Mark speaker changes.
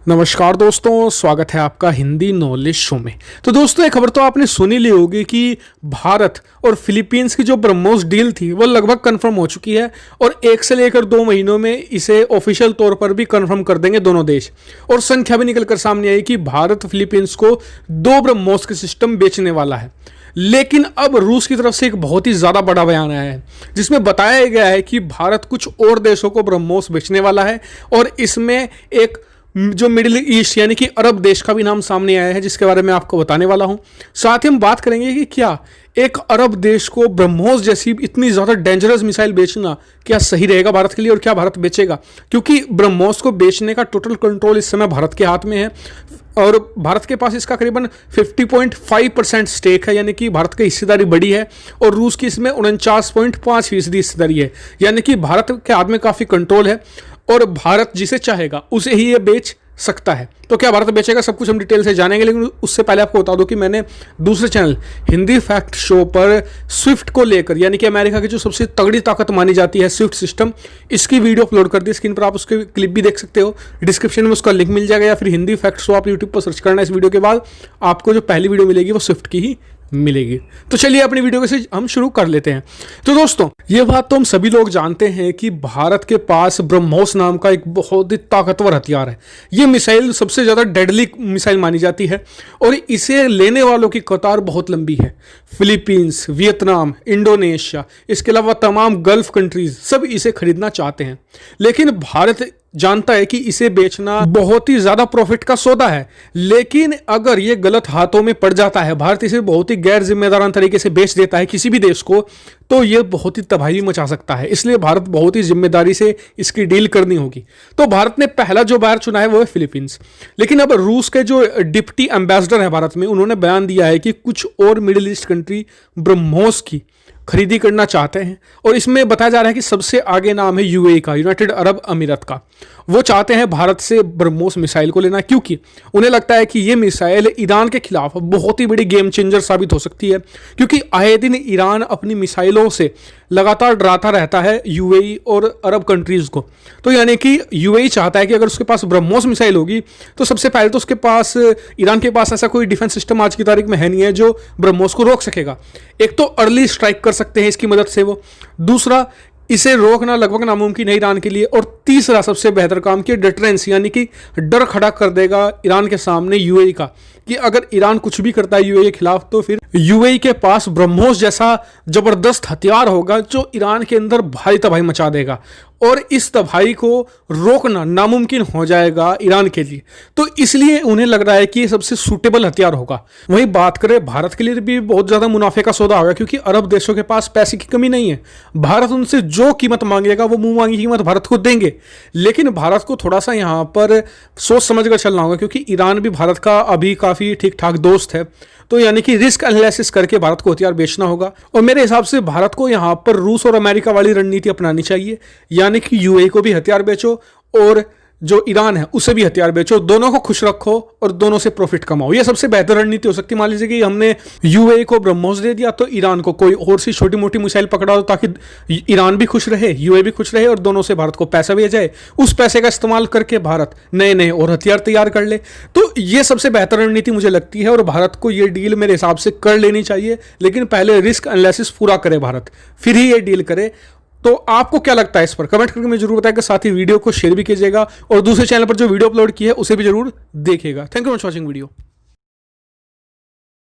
Speaker 1: नमस्कार दोस्तों, स्वागत है आपका हिंदी नॉलेज शो में। तो दोस्तों, एक खबर तो आपने सुनी ली होगी कि भारत और फिलीपींस की जो ब्रह्मोस डील थी वो लगभग कंफर्म हो चुकी है और 1 से लेकर 2 महीनों में इसे ऑफिशियल तौर पर भी कंफर्म कर देंगे दोनों देश। और संख्या भी निकल कर सामने आई कि भारत फिलीपींस को 2 ब्रह्मोस के सिस्टम बेचने वाला है। लेकिन अब रूस की तरफ से एक बहुत ही ज़्यादा बड़ा बयान आया है जिसमें बताया गया है कि भारत कुछ और देशों को ब्रह्मोस बेचने वाला है और इसमें एक जो मिडिल ईस्ट यानी कि अरब देश का भी नाम सामने आया है, जिसके बारे में आपको बताने वाला हूं। साथ ही हम बात करेंगे कि क्या एक अरब देश को ब्रह्मोस जैसी इतनी ज़्यादा डेंजरस मिसाइल बेचना क्या सही रहेगा भारत के लिए और क्या भारत बेचेगा, क्योंकि ब्रह्मोस को बेचने का टोटल कंट्रोल इस समय भारत के हाथ में है और भारत के पास इसका करीबन 50.5% स्टेक है, यानी कि भारत की हिस्सेदारी बड़ी है और रूस की इसमें 49.5% हिस्सेदारी है, यानी कि भारत के हाथ में काफ़ी कंट्रोल है और भारत जिसे चाहेगा उसे ही ये बेच सकता है। तो क्या भारत बेचेगा, सब कुछ हम डिटेल से जानेंगे। लेकिन उससे पहले आपको बता दूं कि मैंने दूसरे चैनल हिंदी फैक्ट शो पर स्विफ्ट को लेकर, यानी कि अमेरिका की जो सबसे तगड़ी ताकत मानी जाती है स्विफ्ट सिस्टम, इसकी वीडियो अपलोड कर दी। स्क्रीन पर आप उसके क्लिप भी देख सकते हो, डिस्क्रिप्शन में उसका लिंक मिल जाएगा, या फिर हिंदी फैक्ट शो आप यूट्यूब पर सर्च करना। इस वीडियो के बाद आपको जो पहली वीडियो मिलेगी वो स्विफ्ट की ही मिलेगी। तो चलिए अपनी वीडियो के से हम शुरू कर लेते हैं। तो दोस्तों, ये बात तो हम सभी लोग जानते हैं कि भारत के पास ब्रह्मोस नाम का एक बहुत ही ताकतवर हथियार है। ये मिसाइल सबसे ज़्यादा डेडली मिसाइल मानी जाती है और इसे लेने वालों की कतार बहुत लंबी है। फिलीपींस, वियतनाम, इंडोनेशिया, इसके अलावा तमाम गल्फ कंट्रीज सब इसे खरीदना चाहते हैं। लेकिन भारत जानता है कि इसे बेचना बहुत ही ज्यादा प्रॉफिट का सौदा है। लेकिन अगर ये गलत हाथों में पड़ जाता है, भारत इसे बहुत ही गैर जिम्मेदाराना तरीके से बेच देता है किसी भी देश को, तो ये बहुत ही तबाही मचा सकता है। इसलिए भारत बहुत ही जिम्मेदारी से इसकी डील करनी होगी। तो भारत ने पहला जो बायर चुना है वो है फिलीपींस। लेकिन अब रूस के जो डिप्टी एम्बेसडर है भारत में, उन्होंने बयान दिया है कि कुछ और मिडिल ईस्ट कंट्री ब्रह्मोस की खरीदी करना चाहते हैं और इसमें बताया जा रहा है कि सबसे आगे नाम है यूएई का, यूनाइटेड अरब अमीरात का। वो चाहते हैं भारत से ब्रह्मोस मिसाइल को लेना, क्योंकि उन्हें लगता है कि ये मिसाइल ईरान के खिलाफ बहुत ही बड़ी गेम चेंजर साबित हो सकती है, क्योंकि आए दिन ईरान अपनी मिसाइलों से लगातार डराता रहता है यूएई और अरब कंट्रीज को। तो यानी कि यूएई चाहता है कि अगर उसके पास ब्रह्मोस मिसाइल होगी तो सबसे पहले तो उसके पास, ईरान के पास ऐसा कोई डिफेंस सिस्टम आज की तारीख में है नहीं है जो ब्रह्मोस को रोक सकेगा। एक तो अर्ली स्ट्राइक कर सकते हैं इसकी मदद से वो, दूसरा इसे रोकना लगभग नामुमकिन है ईरान के लिए, और तीसरा सबसे बेहतर काम किया डिटरेंस, यानी कि डर खड़ा कर देगा ईरान के सामने यूएई का कि अगर ईरान कुछ भी करता है यूएई के खिलाफ तो फिर यूएई के पास ब्रह्मोस जैसा जबरदस्त हथियार होगा जो ईरान के अंदर भारी तबाही मचा देगा और इस तबाही को रोकना नामुमकिन हो जाएगा ईरान के लिए। तो इसलिए उन्हें लग रहा है कि ये सबसे सूटेबल हथियार होगा। वहीं बात करें भारत के लिए भी बहुत ज़्यादा मुनाफे का सौदा होगा, क्योंकि अरब देशों के पास पैसे की कमी नहीं है। भारत उनसे जो कीमत मांगेगा वो मुंह मांगी कीमत भारत को देंगे। लेकिन भारत को थोड़ा सा यहाँ पर सोच समझ कर चलना होगा, क्योंकि ईरान भी भारत का अभी काफ़ी ठीक ठाक दोस्त है। तो यानी कि रिस्क एनालिसिस करके भारत को हथियार बेचना होगा और मेरे हिसाब से भारत को यहाँ पर रूस और अमेरिका वाली रणनीति अपनानी चाहिए, यानी कि यूएई को भी हथियार बेचो और जो ईरान है उसे भी हथियार बेचो, दोनों को खुश रखो और दोनों से प्रॉफिट कमाओ। ये सबसे बेहतर रणनीति हो सकती है। मान लीजिए कि हमने यूएई को ब्रह्मोस दे दिया तो ईरान को कोई और सी छोटी मोटी मिसाइल पकड़ा दो, ताकि ईरान भी खुश रहे, यूएई भी खुश रहे और दोनों से भारत को पैसा भी जाए। उस पैसे का इस्तेमाल करके भारत नए नए और हथियार तैयार कर ले। तो ये सबसे बेहतर रणनीति मुझे लगती है और भारत को ये डील मेरे हिसाब से कर लेनी चाहिए। लेकिन पहले रिस्क एनालिसिस पूरा करे भारत, फिर ही ये डील करे। तो आपको क्या लगता है इस पर कमेंट करके मुझे जरूर बताएगा। साथ ही वीडियो को शेयर भी कीजिएगा और दूसरे चैनल पर जो वीडियो अपलोड की है उसे भी जरूर देखिएगा। Thank you for watching video.